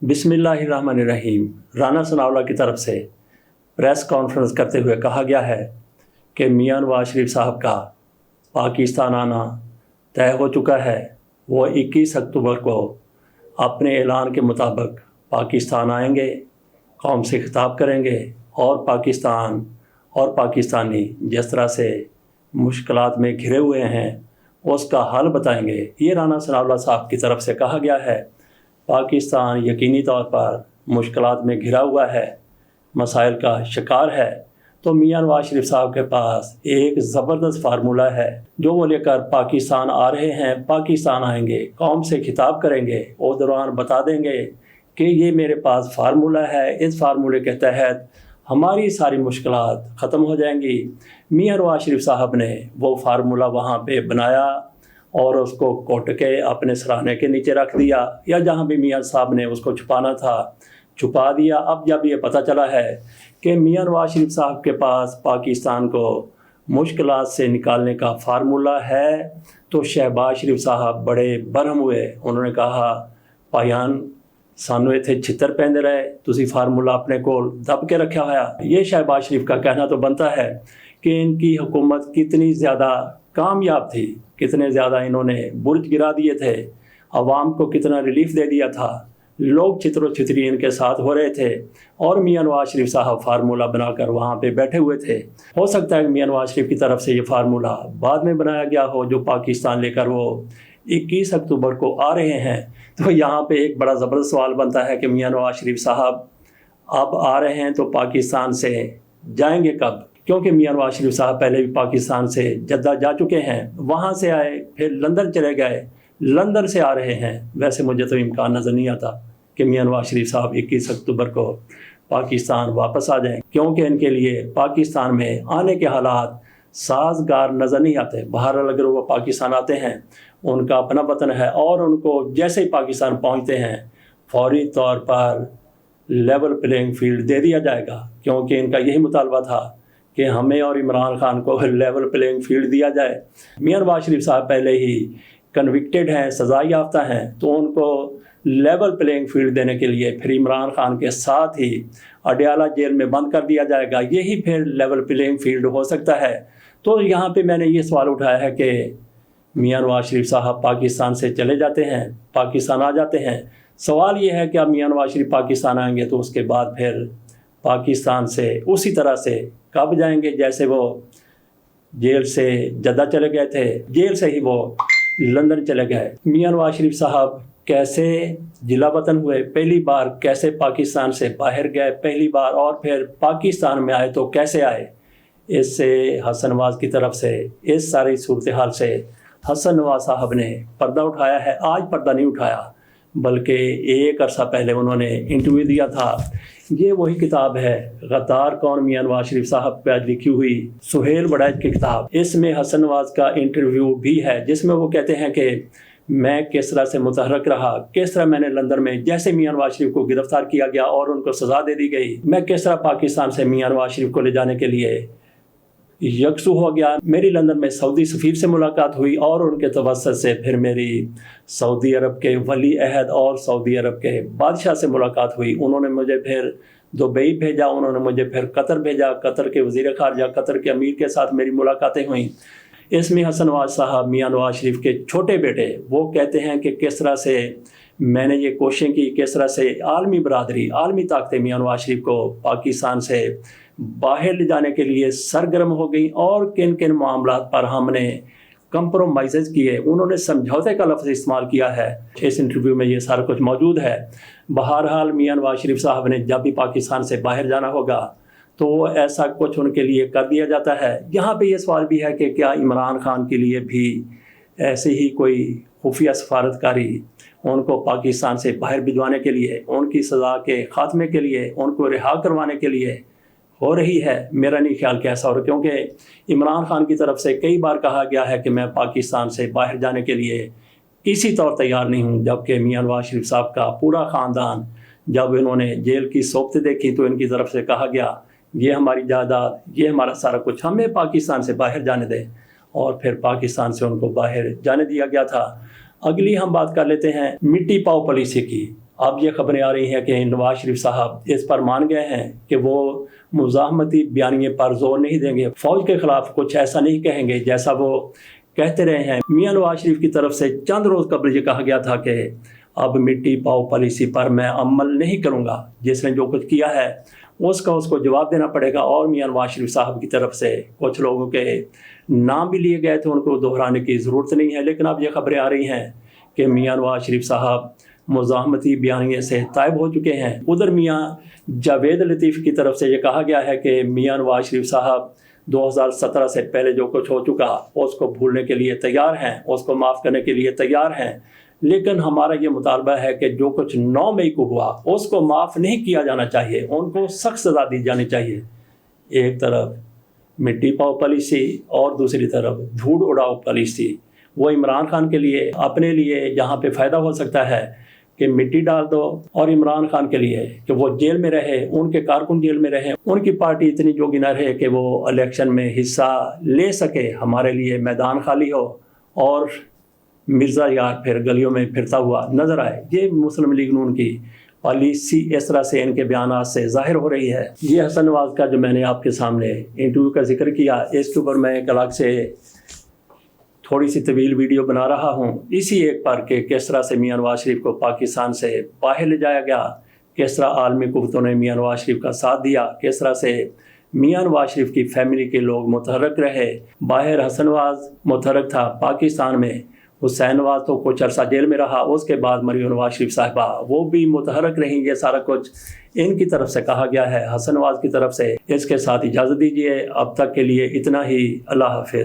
बिस्मिल्लाहिर्रहमानिर्रहीम। राना सनाउल्लाह की तरफ से प्रेस कॉन्फ्रेंस करते हुए कहा गया है कि मियां नवाज शरीफ साहब का पाकिस्तान आना तय हो चुका है। वो 21 अक्टूबर को अपने ऐलान के मुताबिक पाकिस्तान आएंगे, कौम से खिताब करेंगे और पाकिस्तान और पाकिस्तानी जिस तरह से मुश्किलात में घिरे हुए हैं उसका हल बताएंगे। ये राना सनाउल्लाह साहब की तरफ से कहा गया है। पाकिस्तान यकीनी तौर पर मुश्किलात में घिरा हुआ है, मसाइल का शिकार है, तो मियां नवाज शरीफ साहब के पास एक ज़बरदस्त फार्मूला है जो वो लेकर पाकिस्तान आ रहे हैं। पाकिस्तान आएंगे, कौम से खिताब करेंगे और दौरान बता देंगे कि ये मेरे पास फार्मूला है, इस फार्मूले के तहत हमारी सारी मुश्किलात ख़त्म हो जाएंगी। मियां नवाज शरीफ साहब ने वो फार्मूला वहाँ पे बनाया और उसको कोट के अपने सराहने के नीचे रख दिया, या जहाँ भी मियां साहब ने उसको छुपाना था छुपा दिया। अब जब ये पता चला है कि मियां नवाज शरीफ साहब के पास पाकिस्तान को मुश्किलात से निकालने का फार्मूला है, तो शहबाज शरीफ साहब बड़े बरहम हुए। उन्होंने कहा, भाईयान सानू इत्थे छितर पैंदे रहे, तुसी फार्मूला अपने कोल दब के रखा होया। ये शहबाज शरीफ का कहना तो बनता है कि इनकी हुकूमत कितनी ज़्यादा कामयाब थी, कितने ज़्यादा इन्होंने बुर्ज गिरा दिए थे, आवाम को कितना रिलीफ दे दिया था, लोग छितरो छितरी इनके साथ हो रहे थे और मियां नवाज शरीफ साहब फार्मूला बनाकर वहाँ पे बैठे हुए थे। हो सकता है कि मियां नवाज शरीफ की तरफ से ये फार्मूला बाद में बनाया गया हो, जो पाकिस्तान लेकर वो 21 अक्टूबर को आ रहे हैं। तो यहाँ पे एक बड़ा ज़बरदस्त सवाल बनता है कि मियां नवाज शरीफ साहब अब आ रहे हैं तो पाकिस्तान से जाएंगे कब? क्योंकि मियां नवाज शरीफ साहब पहले भी पाकिस्तान से जद्दा जा चुके हैं, वहाँ से आए, फिर लंदन चले गए, लंदन से आ रहे हैं। वैसे मुझे तो इम्कान नज़र नहीं आता कि मियां नवाज शरीफ साहब 21 अक्टूबर को पाकिस्तान वापस आ जाएं, क्योंकि इनके लिए पाकिस्तान में आने के हालात साजगार नज़र नहीं आते। बहरहाल अगर वो पाकिस्तान आते हैं, उनका अपना वतन है और उनको जैसे ही पाकिस्तान पहुँचते हैं फौरी तौर पर लेवल प्लेइंग फील्ड दे दिया जाएगा, क्योंकि इनका यही मुतालबा था कि हमें और इमरान खान को लेवल प्लेइंग फील्ड दिया जाए। मियां नवाज शरीफ साहब पहले ही कन्विक्टेड हैं, सज़ा याफ्ता हैं, तो उनको लेवल प्लेइंग फील्ड देने के लिए फिर इमरान खान के साथ ही अडयाला जेल में बंद कर दिया जाएगा। यही फिर लेवल प्लेइंग फील्ड हो सकता है। तो यहाँ पे मैंने ये सवाल उठाया है कि मियां नवाज शरीफ साहब पाकिस्तान से चले जाते हैं, पाकिस्तान आ जाते हैं। सवाल ये है कि अब मियां नवाज शरीफ पाकिस्तान आएंगे तो उसके बाद फिर पाकिस्तान से उसी तरह से कब जाएंगे जैसे वो जेल से जद्दा चले गए थे, जेल से ही वो लंदन चले गए। मियां नवाज शरीफ साहब कैसे जिला वतन हुए, पहली बार कैसे पाकिस्तान से बाहर गए पहली बार, और फिर पाकिस्तान में आए तो कैसे आए, इससे हसन नवाज की तरफ से इस सारी सूरत हाल से हसन नवाज साहब ने पर्दा उठाया है। आज पर्दा नहीं उठाया, बल्कि एक अरसा पहले उन्होंने इंटरव्यू दिया था। ये वही किताब है गद्दार कौन, मियां नवाज शरीफ साहब पर लिखी हुई सुहेल बड़ैच की किताब। इसमें हसन नवाज का इंटरव्यू भी है जिसमें वो कहते हैं कि मैं किस तरह से मुतहरक रहा, किस तरह मैंने लंदन में जैसे मियां नवाज शरीफ को गिरफ्तार किया गया और उनको सज़ा दे दी गई, मैं किस तरह पाकिस्तान से मियां नवाज शरीफ को ले जाने के लिए यकसू हो गया। मेरी लंदन में सऊदी सफ़ीर से मुलाकात हुई और उनके तवस्सुत से फिर मेरी सऊदी अरब के वली अहद और सऊदी अरब के बादशाह से मुलाकात हुई। उन्होंने मुझे फिर दुबई भेजा, उन्होंने मुझे फिर कतर भेजा, कतर के वज़ीर ख़ारजा, कतर के अमीर के साथ मेरी मुलाकातें हुई। इसमें हसन नवाज साहब मियां नवाज शरीफ के छोटे बेटे वो कहते हैं कि किस तरह से मैंने ये कोशिश की, किस तरह से आलमी बरादरी, आलमी ताकतें मियां नवाज शरीफ को पाकिस्तान से बाहर ले जाने के लिए सरगर्म हो गई और किन किन मामलों पर हमने कंप्रोमाइज़ किए। उन्होंने समझौते का लफ्ज़ इस्तेमाल किया है। इस इंटरव्यू में ये सारा कुछ मौजूद है। बहरहाल मियां नवाज शरीफ साहब ने जब भी पाकिस्तान से बाहर जाना होगा तो ऐसा कुछ उनके लिए कर दिया जाता है। यहाँ पे ये सवाल भी है कि क्या इमरान खान के लिए भी ऐसे ही कोई खुफिया सफारतकारी उनको पाकिस्तान से बाहर भिजवाने के लिए, उनकी सज़ा के ख़ात्मे के लिए, उनको रिहा करवाने के लिए हो रही है? मेरा नहीं ख्याल कि ऐसा हो रहा, क्योंकि इमरान खान की तरफ से कई बार कहा गया है कि मैं पाकिस्तान से बाहर जाने के लिए किसी तौर तैयार नहीं हूँ। जबकि मियां नवाज शरीफ साहब का पूरा ख़ानदान जब इन्होंने जेल की सोबतें देखी तो इनकी तरफ से कहा गया ये हमारी जायदाद, ये हमारा सारा कुछ, हमें पाकिस्तान से बाहर जाने दें, और फिर पाकिस्तान से उनको बाहर जाने दिया गया था। अगली हम बात कर लेते हैं मिट्टी पाओ पॉलिसी की। اب یہ خبریں آ رہی ہیں کہ نواز شریف صاحب اس پر مان گئے ہیں کہ وہ مزاحمتی بیانیے پر زور نہیں دیں گے، فوج کے خلاف کچھ ایسا نہیں کہیں گے جیسا وہ کہتے رہے ہیں۔ میاں نواز شریف کی طرف سے چند روز قبل یہ کہا گیا تھا کہ اب مٹی پاؤ پالیسی پر میں عمل نہیں کروں گا، جس نے جو کچھ کیا ہے اس کو جواب دینا پڑے گا۔ اور میاں نواز شریف صاحب کی طرف سے کچھ لوگوں کے نام بھی لیے گئے تھے، ان کو دہرانے کی ضرورت نہیں ہے، لیکن اب یہ خبریں آ رہی ہیں کہ میاں نواز شریف صاحب مزاحمتی بیانیے سے تائب ہو چکے ہیں۔ ادھر میاں جاوید لطیف کی طرف سے یہ کہا گیا ہے کہ میاں نواز شریف صاحب 2017 سے پہلے جو کچھ ہو چکا اس کو بھولنے کے لیے تیار ہیں، اس کو معاف کرنے کے لیے تیار ہیں، لیکن ہمارا یہ مطالبہ ہے کہ جو کچھ 9 مئی کو ہوا اس کو معاف نہیں کیا جانا چاہیے، ان کو سخت سزا دی جانی چاہیے۔ ایک طرف مٹی پاؤ پالیسی اور دوسری طرف دھوڑ اڑاؤ پالیسی، وہ عمران خان کے لیے اپنے لیے جہاں پہ فائدہ ہو سکتا ہے کہ مٹی ڈال دو، اور عمران خان کے لیے کہ وہ جیل میں رہے، ان کے کارکن جیل میں رہے، ان کی پارٹی اتنی جوگی نہ رہے کہ وہ الیکشن میں حصہ لے سکے، ہمارے لیے میدان خالی ہو اور مرزا یار پھر گلیوں میں پھرتا ہوا نظر آئے۔ یہ مسلم لیگ نون کی پالیسی اس طرح سے ان کے بیانات سے ظاہر ہو رہی ہے۔ یہ حسن نواز کا جو میں نے آپ کے سامنے انٹرویو کا ذکر کیا، اس کے اوپر میں ایک الگ سے تھوڑی سی طویل ویڈیو بنا رہا ہوں، اسی ایک پر کہ کس طرح سے میاں نواز شریف کو پاکستان سے باہر لے جایا گیا، کس طرح عالمی قوتوں نے میاں نواز شریف کا ساتھ دیا، کس طرح سے میاں نواز شریف کی فیملی کے لوگ متحرک رہے۔ باہر حسن نواز متحرک تھا، پاکستان میں حسین نواز تو کچھ عرصہ جیل میں رہا، اس کے بعد مریم نواز شریف صاحبہ وہ بھی متحرک رہیں۔ یہ سارا کچھ ان کی طرف سے کہا گیا ہے، حسن نواز کی طرف سے۔ اس کے ساتھ اجازت دیجیے، اب تک کے لیے اتنا ہی، اللہ حافظ۔